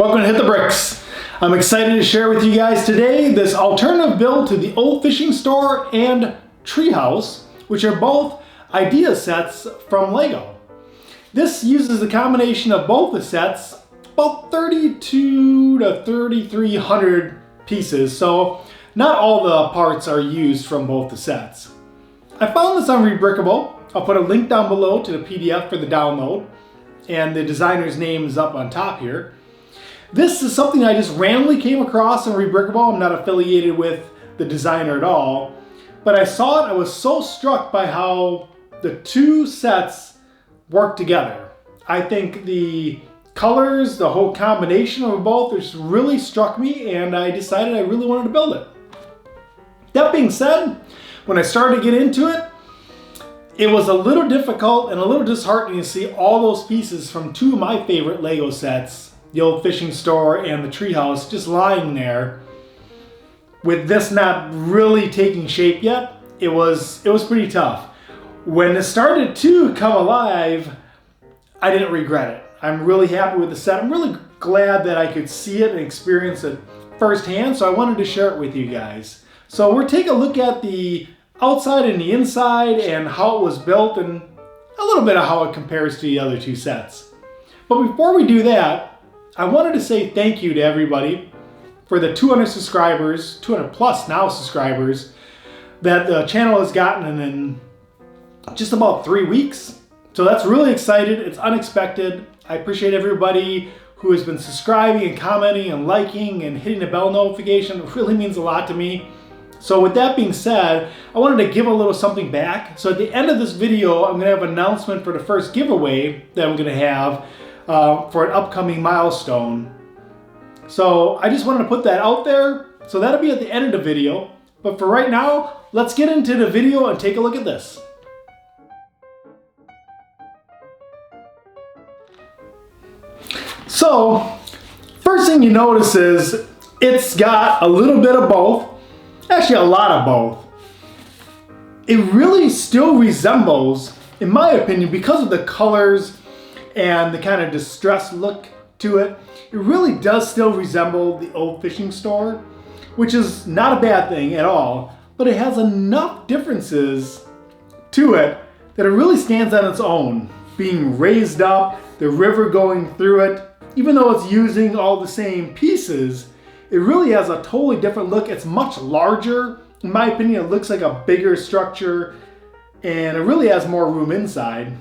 Welcome to Hit the Bricks. I'm excited to share with you guys today this alternative build to the old fishing store and Treehouse, which are both idea sets from Lego. This uses a combination of both the sets, about 32 to 3,300 pieces, so not all the parts are used from both the sets. I found this on Rebrickable. I'll put a link down below to the PDF for the download, and the designer's name is up on top here. This is something I just randomly came across on Rebrickable. I'm not affiliated with the designer at all, but I saw it. I was so struck by how the two sets work together. I think the colors, the whole combination of both, just really struck me, and I decided I really wanted to build it. That being said, when I started to get into it, it was a little difficult and a little disheartening to see all those pieces from two of my favorite Lego sets, the old fishing store and the Treehouse, just lying there with this not really taking shape yet. It was pretty tough. When it started to come alive, I didn't regret it. I'm really happy with the set. I'm really glad that I could see it and experience it firsthand, so I wanted to share it with you guys. So we're taking a look at the outside and the inside and how it was built and a little bit of how it compares to the other two sets. But before we do that, I wanted to say thank you to everybody for the 200 subscribers, 200 plus now subscribers, that the channel has gotten in just about 3 weeks. So that's really excited. It's unexpected. I appreciate everybody who has been subscribing and commenting and liking and hitting the bell notification. It really means a lot to me. So with that being said, I wanted to give a little something back. So at the end of this video, I'm going to have an announcement for the first giveaway that I'm going to have for an upcoming milestone. So I just wanted to put that out there. So that'll be at the end of the video. But for right now, let's get into the video and take a look at this. So first thing you notice is it's got a little bit of both. Actually, a lot of both. It really still resembles, in my opinion, because of the colors and the kind of distressed look to it, it really does still resemble the old fishing store, which is not a bad thing at all, but it has enough differences to it that it really stands on its own. Being raised up, the river going through it, even though it's using all the same pieces, it really has a totally different look. It's much larger. In my opinion, it looks like a bigger structure, and it really has more room inside.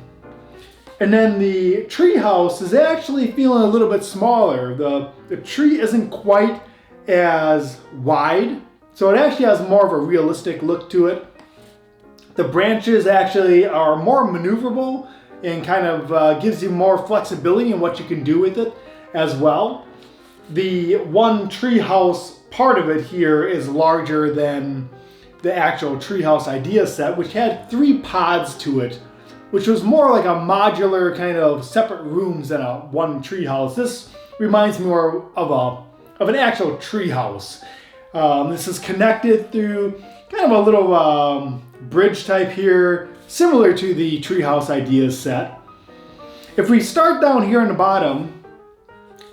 And then the Treehouse is actually feeling a little bit smaller. The tree isn't quite as wide, so it actually has more of a realistic look to it. The branches actually are more maneuverable and kind of gives you more flexibility in what you can do with it as well. The one Treehouse part of it here is larger than the actual Treehouse idea set, which had 3 pods to it, which was more like a modular kind of separate rooms than a one Treehouse. This reminds me more of an actual Treehouse. This is connected through kind of a little bridge type here, similar to the Treehouse idea set. If we start down here on the bottom,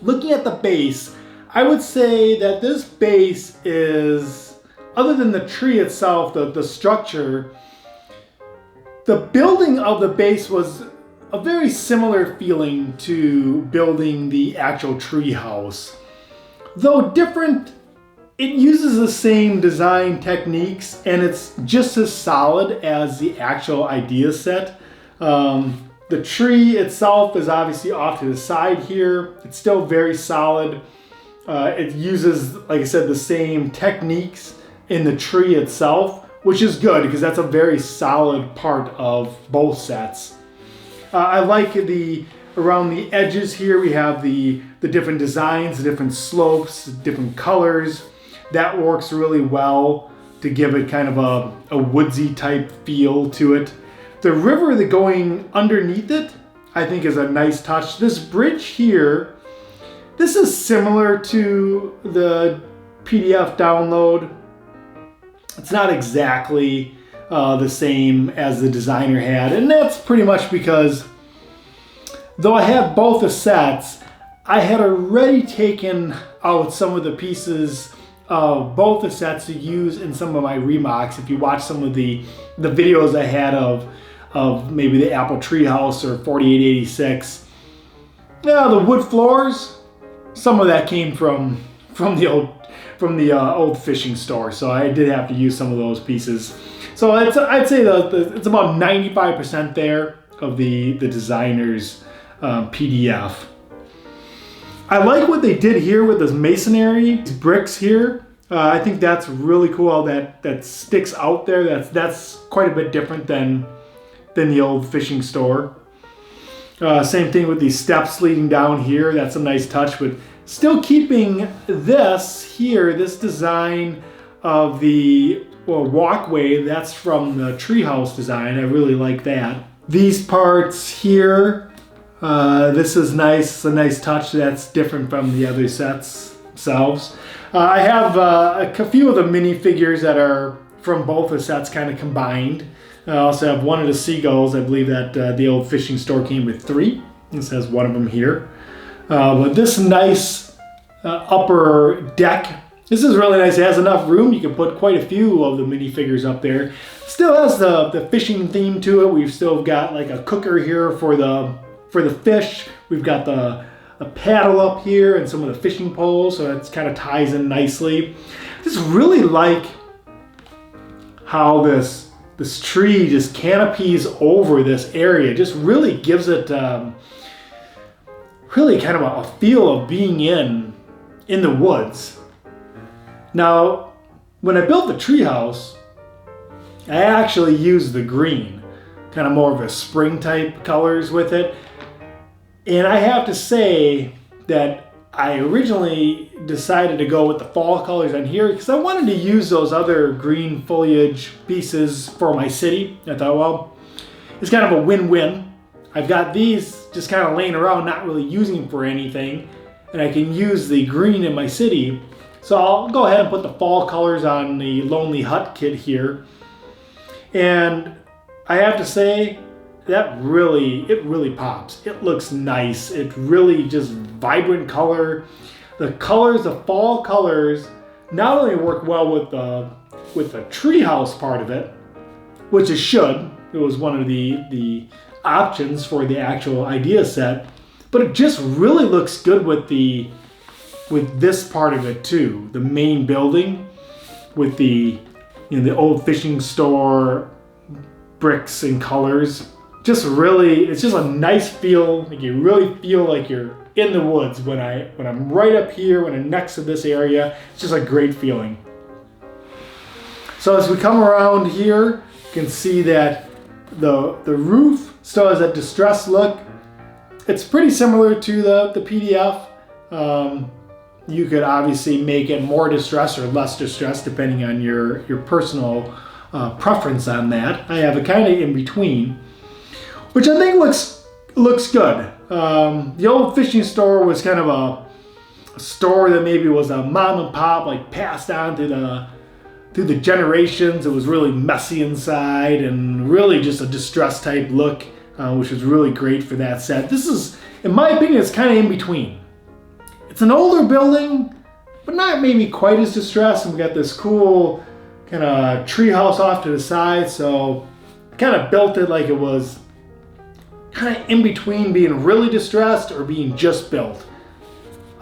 looking at the base, I would say that this base is, other than the tree itself, the structure, the building of the base was a very similar feeling to building the actual Treehouse. Though different, it uses the same design techniques and it's just as solid as the actual idea set. The tree itself is obviously off to the side here. It's still very solid. It uses, like I said, the same techniques in the tree itself, which is good because that's a very solid part of both sets. I like around the edges here, we have the different designs, the different slopes, different colors. That works really well to give it kind of a woodsy type feel to it. The river that going underneath it, I think is a nice touch. This bridge here, this is similar to the PDF download. It's not exactly the same as the designer had, and that's pretty much because though I have both the sets, I had already taken out some of the pieces of both the sets to use in some of my remocks. If you watch some of the videos I had of maybe the Apple Treehouse or 4886, yeah, the wood floors, some of that came from the old fishing store, so I did have to use some of those pieces. So I'd say it's about 95% there of the designer's PDF. I like what they did here with this masonry, these bricks here. I think that's really cool how that sticks out there. That's quite a bit different than the old fishing store. Same thing with these steps leading down here. That's a nice touch, but still keeping this here, this design of the walkway, that's from the Treehouse design. I really like that. These parts here, this is nice. It's a nice touch that's different from the other sets themselves. I have a few of the minifigures that are from both the sets kind of combined. I also have one of the seagulls. I believe that the old fishing store came with 3. This has one of them here. But this nice upper deck, this is really nice. It has enough room. You can put quite a few of the minifigures up there. Still has the fishing theme to it. We've still got like a cooker here for the fish. We've got the paddle up here and some of the fishing poles, so it kind of ties in nicely. Just really like how this tree just canopies over this area. Just really gives it really kind of a feel of being in the woods. Now, when I built the treehouse, I actually used the green, kind of more of a spring type colors with it. And I have to say that I originally decided to go with the fall colors on here because I wanted to use those other green foliage pieces for my city. I thought, well, it's kind of a win-win. I've got these just kind of laying around, not really using for anything, and I can use the green in my city. So I'll go ahead and put the fall colors on the Lonely Hut kit here. And I have to say, it really pops. It looks nice. It really just vibrant color. The colors, the fall colors, not only work well with the treehouse part of it, which it should. It was one of the options for the actual idea set, but it just really looks good with this part of it too. The main building with the old fishing store bricks and colors. Just really, it's just a nice feel. Like you really feel like you're in the woods when I'm right up here, when I'm next to this area. It's just a great feeling. So as we come around here, you can see that the roof still has that distressed look. It's pretty similar to the PDF. You could obviously make it more distressed or less distressed depending on your personal preference on that. I have it kind of in between, which I think looks good. The old fishing store was kind of a store that maybe was a mom and pop, like passed on through the generations. It was really messy inside and really just a distressed type look, which was really great for that set. This is, in my opinion, it's kind of in between. It's an older building, but not maybe quite as distressed. And we got this cool kind of treehouse off to the side, so I kind of built it like it was kind of in between being really distressed or being just built.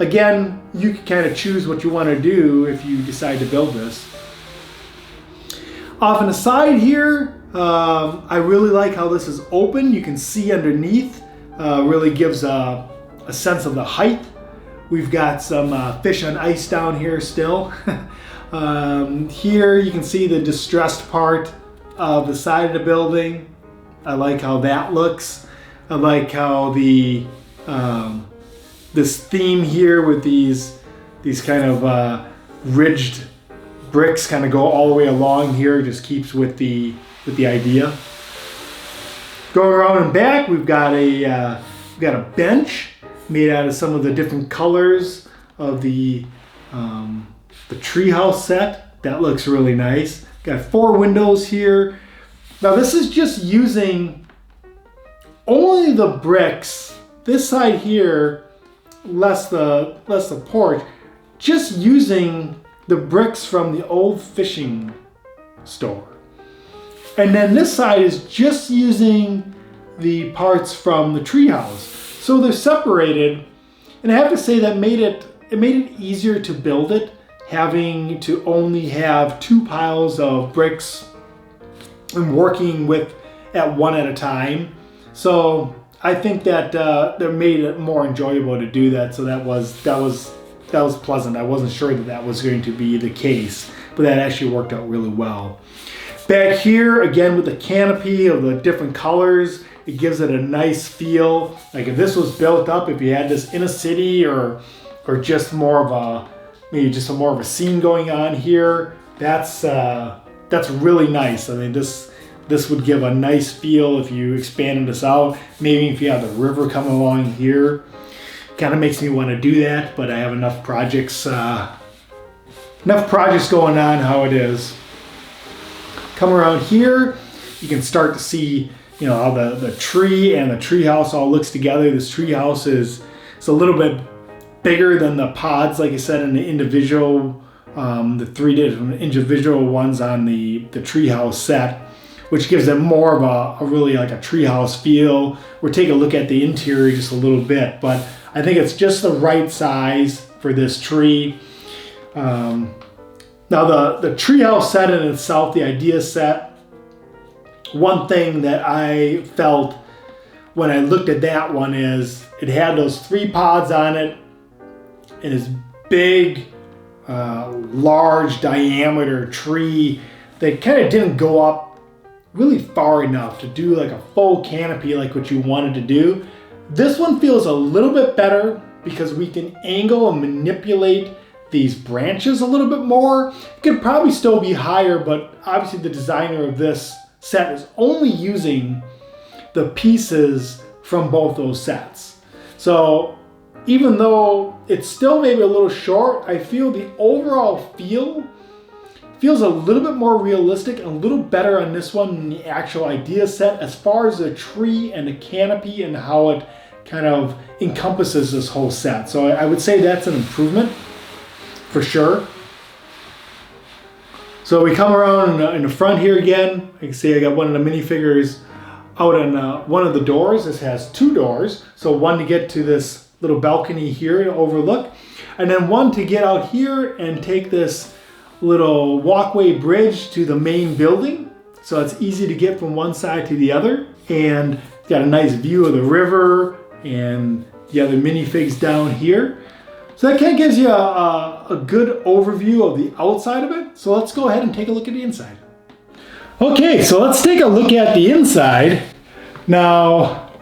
Again, you can kind of choose what you want to do if you decide to build this. Off on the side here, I really like how this is open. You can see underneath, really gives a sense of the height. We've got some fish on ice down here still. Here you can see the distressed part of the side of the building. I like how that looks. I like how the this theme here with these kind of ridged bricks kind of go all the way along here, just keeps with the idea. Going around and back, we've got a bench made out of some of the different colors of the treehouse set. That looks really nice. Got 4 windows here. Now this is just using only the bricks. This side here less the porch, just using the bricks from the old fishing store. And then this side is just using the parts from the treehouse. So they're separated, and I have to say that made it easier to build it, having to only have 2 piles of bricks and working at one at a time. So I think that made it more enjoyable to do that. So that was pleasant. I wasn't sure that was going to be the case, but that actually worked out really well. Back here, again, with the canopy of the different colors, it gives it a nice feel. Like if this was built up, if you had this in a city or just more of a scene going on here, that's really nice. I mean, this would give a nice feel if you expanded this out. Maybe if you have the river come along here, kind of makes me want to do that. But I have enough projects going on how it is. Come around here, you can start to see, how the tree and the treehouse all looks together. This treehouse is a little bit bigger than the pods, like I said, in the individual, the 3 different individual ones on the treehouse set, which gives it more of a really like a treehouse feel. We'll take a look at the interior just a little bit, but I think it's just the right size for this tree. Now the treehouse set in itself, the idea set, one thing that I felt when I looked at that one is it had those 3 pods on it and this big, large diameter tree that kind of didn't go up really far enough to do like a full canopy like what you wanted to do. This one feels a little bit better because we can angle and manipulate these branches a little bit more. It could probably still be higher, but obviously the designer of this set is only using the pieces from both those sets. So even though it's still maybe a little short, I feel the overall feels a little bit more realistic and a little better on this one than the actual idea set as far as the tree and the canopy and how it kind of encompasses this whole set. So I would say that's an improvement for sure. So we come around in the front here again. You can see I got one of the minifigures out on one of the doors. This has 2 doors. So one to get to this little balcony here to overlook, and then one to get out here and take this little walkway bridge to the main building. So it's easy to get from one side to the other. And got a nice view of the river and the other minifigs down here. So that kind of gives you a good overview of the outside of it. So let's go ahead and take a look at the inside. Okay, so let's take a look at the inside. Now,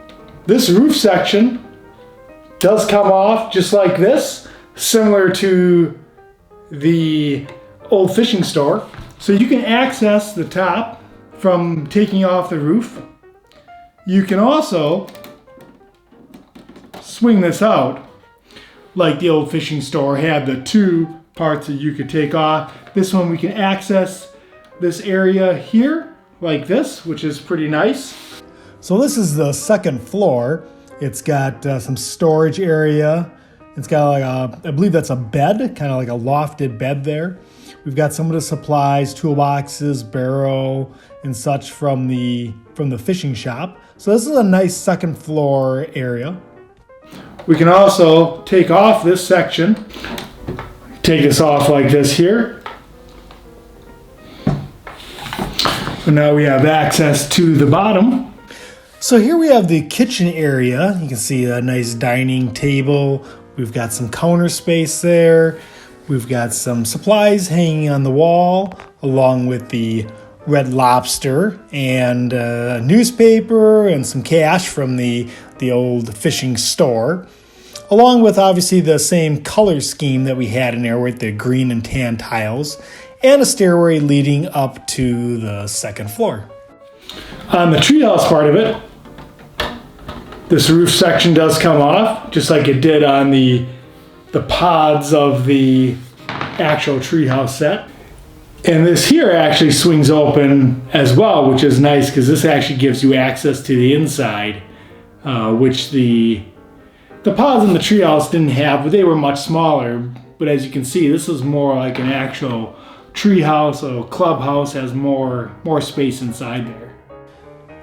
this roof section does come off just like this, similar to the old fishing store. So you can access the top from taking off the roof. You can also swing this out like the old fishing store had the 2 parts that you could take off. This one we can access this area here like this, which is pretty nice. So this is the 2nd floor. It's got some storage area. It's got like I believe that's a bed, kind of like a lofted bed there. We've got some of the supplies, toolboxes, barrow, and such from the fishing shop. So this is a nice 2nd floor area. We can also take off this section. Take this off like this here. And now we have access to the bottom. So here we have the kitchen area. You can see a nice dining table. We've got some counter space there. We've got some supplies hanging on the wall, along with the Red Lobster and a newspaper and some cash from the old fishing store, along with obviously the same color scheme that we had in there with the green and tan tiles, and a stairway leading up to the 2nd floor. On the treehouse part of it, this roof section does come off, just like it did on the pods of the actual treehouse set. And this here actually swings open as well, which is nice because this actually gives you access to the inside, which the The pods in the treehouse didn't have, but they were much smaller. But as you can see, this is more like an actual treehouse. A clubhouse has more space inside there.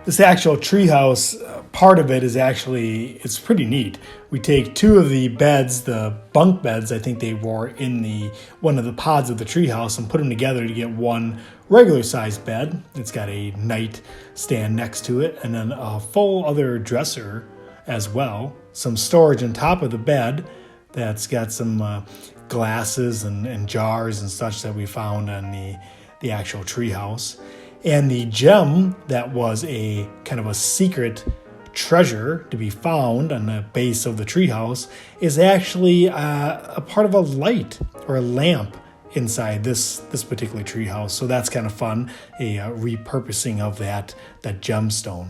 This actual treehouse, part of it is actually, it's pretty neat. We take two of the beds, the bunk beds, I think they were in one of the pods of the treehouse, and put them together to get one regular sized bed. It's got a nightstand next to it, and then a full other dresser as well. Some storage on top of the bed that's got some glasses and jars and such that we found on the actual treehouse. And the gem that was a kind of a secret treasure to be found on the base of the treehouse is actually a part of a light or a lamp inside this particular treehouse. So that's kind of fun, a repurposing of that gemstone.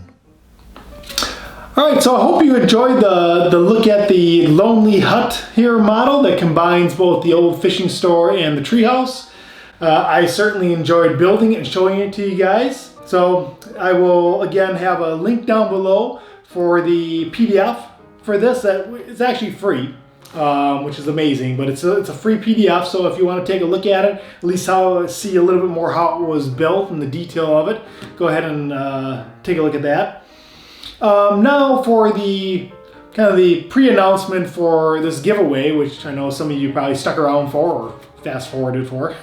All right, so I hope you enjoyed the look at the Lonely Hut here model that combines both the old fishing store and the treehouse. I certainly enjoyed building it and showing it to you guys. So I will again have a link down below for the PDF for this. It's actually free, which is amazing, but it's a free PDF. So if you want to take a look at it, at least see a little bit more how it was built and the detail of it, go ahead and take a look at that. Now for the kind of the pre-announcement for this giveaway, which I know some of you probably stuck around for or fast forwarded for.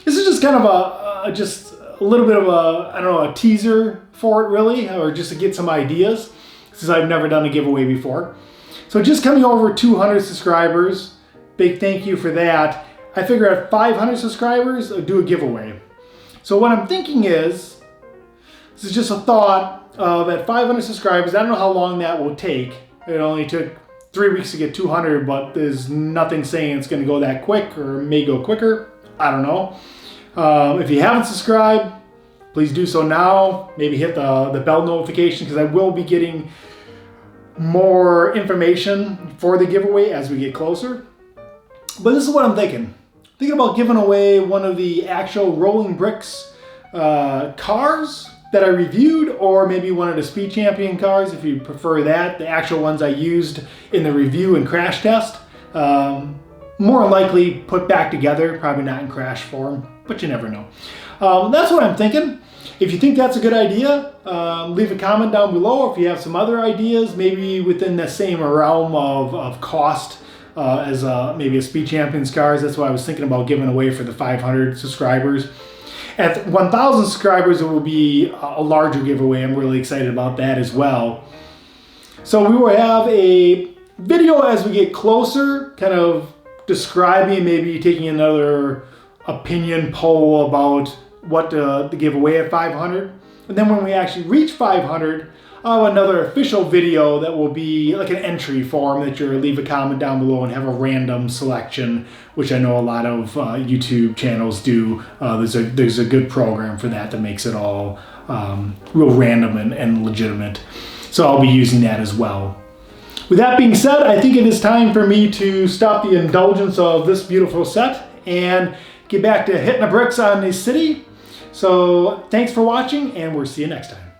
This is just kind of just a little bit of a teaser for it really, or just to get some ideas, since I've never done a giveaway before. So just coming over 200 subscribers, big thank you for that. I figure at 500 subscribers, I'll do a giveaway. So what I'm thinking is, this is just a thought of at 500 subscribers, I don't know how long that will take. It only took 3 weeks to get 200, but there's nothing saying it's going to go that quick, or may go quicker. I don't know. If you haven't subscribed, please do so now. Maybe hit the bell notification, because I will be getting more information for the giveaway as we get closer. But this is what I'm thinking. Thinking about giving away one of the actual Rolling Bricks cars that I reviewed, or maybe one of the Speed Champion cars if you prefer that, the actual ones I used in the review and crash test. More likely put back together, probably not in crash form, but you never know. That's what I'm thinking. If you think that's a good idea, leave a comment down below. If you have some other ideas, maybe within the same realm of cost as maybe a Speed Champions cars, that's what I was thinking about giving away for the 500 subscribers. At 1,000 subscribers, it will be a larger giveaway. I'm really excited about that as well. So we will have a video as we get closer, kind of describing, maybe taking another opinion poll about what to give away at 500. And then when we actually reach 500, I'll have another official video that will be like an entry form that you'll leave a comment down below and have a random selection, which I know a lot of YouTube channels do. There's a good program for that makes it all real random and legitimate. So I'll be using that as well. With that being said, I think it is time for me to stop the indulgence of this beautiful set and get back to hitting the bricks on the city. So thanks for watching, and we'll see you next time.